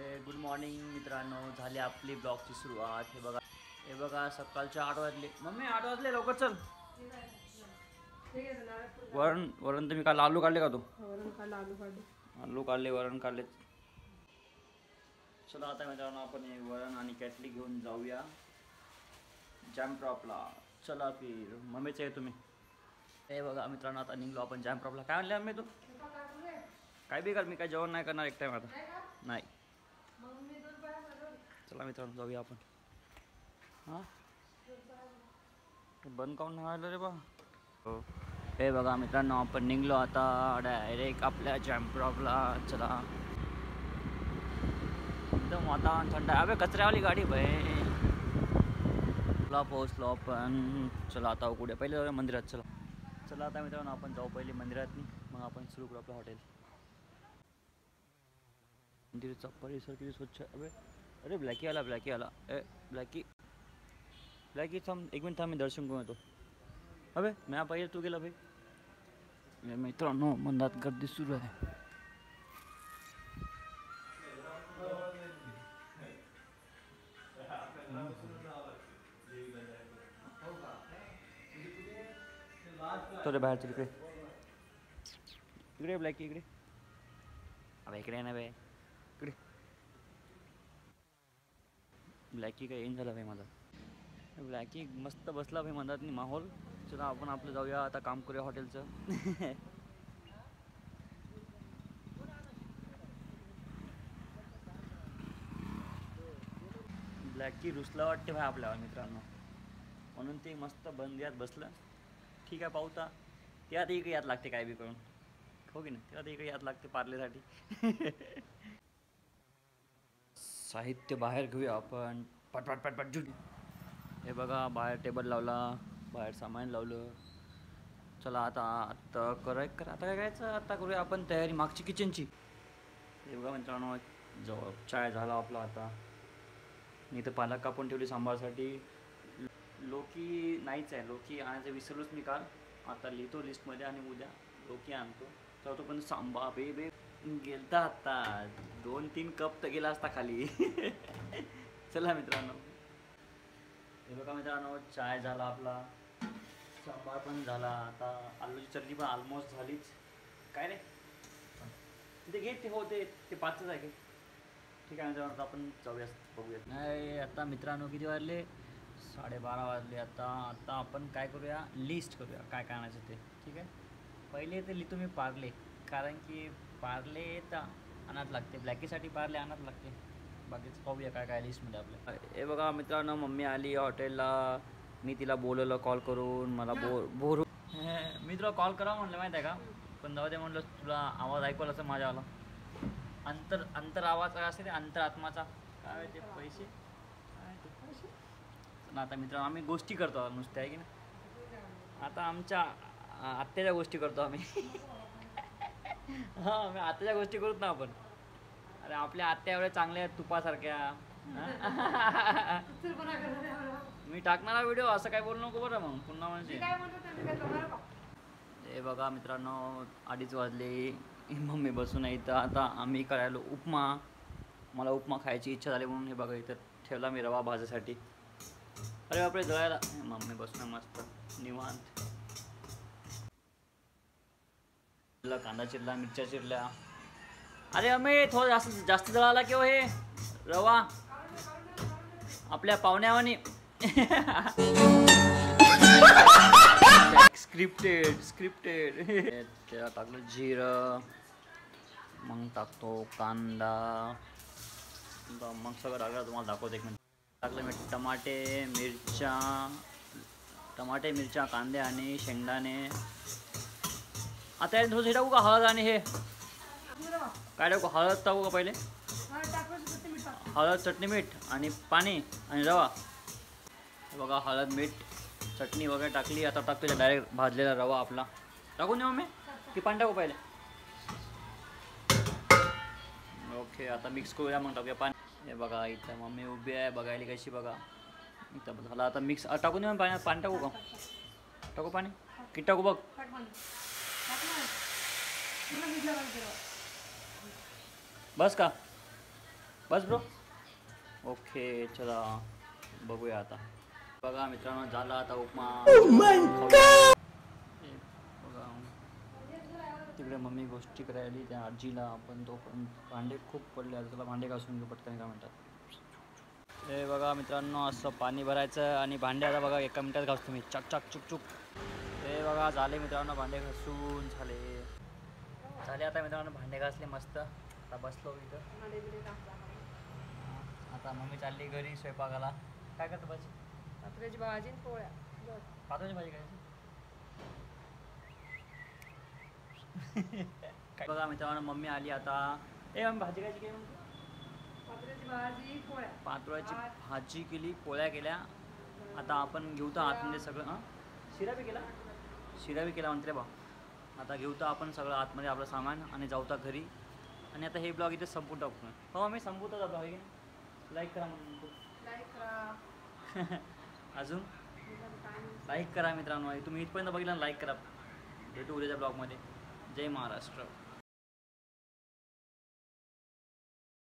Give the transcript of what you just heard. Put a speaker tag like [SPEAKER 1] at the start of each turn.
[SPEAKER 1] Good morning मित्रांनो, झाली आपली ब्लॉगची सुरुवात। हे बघा सकाळचे 8 वाजले। मम्मी 8 वाजले, लवकर चल। वरण तुम्ही काल आलू काढले का? तो आलू काढले, वरण काढले। चला आता मित्रांनो आपण हे वरण आणि कॅटली घेऊन जाऊया जॅम ड्रॉपला। चला फिर मम्मीच आहे तुम्ही। हे बघा मित्रांनो आता निघलो आपण जॅम ड्रॉपला। काय म्हणले मम्मी तू? काय बी कर, मी काय जेवण नाही करणार एक टाइम आता नाही। चला मित्रांनो जाऊया आपण। हां बंद काऊन नाही आलं रे बा? हो हे बघा मित्रांनो आपण निघलो आता डायरेक्ट आपल्या जॅम ड्रॉपला। चला एकदम वातावरण थंड आहे। अबे कचऱ्यावाली गाडी भाई। चला पोहोचलो आपण। चला आता कुठे पहिले जाऊया मंदिरात। चला आता मित्रांनो आपण जाऊ पहिले मंदिरात, मग आपण सुरू करू आपलं हॉटेल। मंदिराचा परिसर किती स्वच्छ। अरे ब्लॅकी आला ए ब्लॅकी थांब एक मिनिट, थांब मी दर्शन करून येतो। अबे मी पहिले तू गेला भाई। मित्रांनो मंदात गर्दी सुरू आहे। तो रे बाहेर इकडे इकडे ब्लॅकी इकडे। अबे इकडे ना बे इकडे। ब्लॅकी काय येईन झाला भाई माझा। ब्लॅकी मस्त बसला भाई मंदात नाही माहोल। चला आपण आपलं जाऊया आता, काम करूया हॉटेलचं। ब्लॅकी रुसला वाटते भाई आपल्यावर मित्रांनो, म्हणून ते मस्त बंदियात बसलं। ठीक आहे पाहूता त्यात इकडे याद लागते काय बी करून, हो की नाही? त्यात इकडे याद लागते पार्लेसाठी। साहित्य बाहेर घेऊया आपण पटपट पटपट जुट। हे बघा बाहेर टेबल लावला, बाहेर सामान लावलं। चला आता आता आता काय करायचं, आता करूया आपण तयारी मागची किचनची। हे बघा मित्रांनो जवळ चाय झाला आपला आता। मी तर पालक कापून ठेवली सांबारसाठी। लोकी नाहीच आहे, लोकी आणायचं विसरलोच मी काल। आता लिहितो लिस्टमध्ये आणि उद्या लोकी आणतो। तर तो पण सांबा बे गेलता आता 2-3 कप तर गेला असता खाली। चला मित्रांनो हे बघा मित्रांनो चाय झाला आपला, सांबार पण झाला। आता आलूची चटणी पण ऑलमोस्ट झालीच। काय रे तिथे घे ते, हो ते 5च आहे की। ठीक आहे मित्रांनो आपण जाऊया बघूया। नाही आता मित्रांनो किती वाजले? 12:30 वाजले। आता आपण काय करूया, लिस्ट करूया काय काय आणायचं ते। ठीक आहे पहिले ते लिहितो मी पार्ले, कारण की पार्ले तर आणायला लागते। ब्लॅकीसाठी पार्ले आणायला लागते। बाकीचं पाहूया काय काय लिस्टमध्ये आपल्या। हे बघा मित्रांनो मम्मी आली हॉटेलला। मी तिला बोलवलं कॉल करून, मला बोर मी तुला कॉल करा म्हटलं माहीत आहे का, पण जाऊ दे म्हटलं तुला आवाज ऐकवला असं माझ्यावाला। अंतर आवाज काय असते ते, अंतर आत्माचा काय ते पैसे काय ते पैसे। आता मित्रांनो आम्ही गोष्टी करतो नुसत्या आहे की नाही। आता आमच्या आत्याच्या गोष्टी करतो आम्ही। हां मी आत्याच्या गोष्टी करूत ना आपण। अरे आपल्या आत्या एवढ्या चांगल्या आहेत तुपासारख्या। मी टाकणारा व्हिडिओ असं काय बोलू नको बरं, मग पुन्हा म्हणजे। हे बघा मित्रांनो 2:30 वाजले, मम्मी बसून आहे इथं। आता आम्ही करायला उपमा। मला उपमा खायची इच्छा झाली म्हणून हे बघा इथं ठेवला मी रवा भाजायसाठी। अरे बापरे जळायला। मम्मी बसून मस्त निवांत। कांदा चिरला, मिरच्या चिरल्या। अरे अमे थोडं जास्त जळाला किंवा हे रवा आपल्या पाहुण्यावानी। स्क्रिप्टेड। त्याला टाकलं जिरं, मग टाकतो कांदा, मग सगळं टाकलं तुम्हाला दाखवतो एक मिनिट। टाकलं मी टमाटे मिरच्या कांदे आणि शेंगदाणे। आता यात थोडंसं टाकू का हळद आणि हे काय टाकू? हळद टाकू का पहिले? हळद चटणी मीठ आणि पाणी आणि रवा। बघा हळद मीठ चटणी वगैरे टाकली। आता टाकतो डायरेक्ट भाजलेला रवा आपला। टाकून देऊ मी की पाणी टाकू पहिले? ओके आता मिक्स करूया मग टाकूया पाणी। हे बघा इथं मम्मी उभी आहे बघायला कशी बघा। इथं झालं आता मिक्स। टाकून देऊ पाणी टाकू का? टाकू पाणी किती टाकू बघ? बस का? बस ब्रो. ओके चला बघूया आता. बघा मित्रांनो झाला आता उपमा. बघा तिकडे मम्मी गोष्टी करायली त्या आजीला. आपण तो पण भांडे खूप पडले आता. त्याला भांडे घासून घेऊ पटकन काय म्हणतात. हे बघा मित्रांनो असं पाणी भरायचं आणि भांडे आता बघा 1 मिनिटात घासतो मी. चक चक चुक चुक. हे बघा झाले मित्रांनो भांडे घासून झाले आता मित्रांनो भांडे घासले मस्त. आता बसलो इथं. आता मम्मी चालली घरी स्वयंपाकाला. काय करतो भाजी?
[SPEAKER 2] पात्राची भाजी पोळ्या.
[SPEAKER 1] पात्राची भाजी खायची. बघा मित्रांनो मम्मी आली आता. मम्मी भाजी खायची काय म्हणतो?
[SPEAKER 2] पात्राची भाजी पोळ्या.
[SPEAKER 1] पातोळ्याची भाजी केली, पोळ्या केल्या. आता आपण घेऊ तर आतमध्ये सगळं. हां शिरा बी केला म्हणते बा. आता घेऊ तर आपण सगळं आतमध्ये आपलं सामान आणि जाऊ तर घरी. आणि आता हे ब्लॉग इथे संपून टाकू. हो मी संपवतो जातो आहे की नाही. लाईक करा म्हणून
[SPEAKER 2] लाईक करा.
[SPEAKER 1] अजून लाईक करा मित्रांनो. तुम्ही इथपर्यंत बघितलं लाईक करा. भेटू उद्याच्या ब्लॉगमध्ये. जय महाराष्ट्र.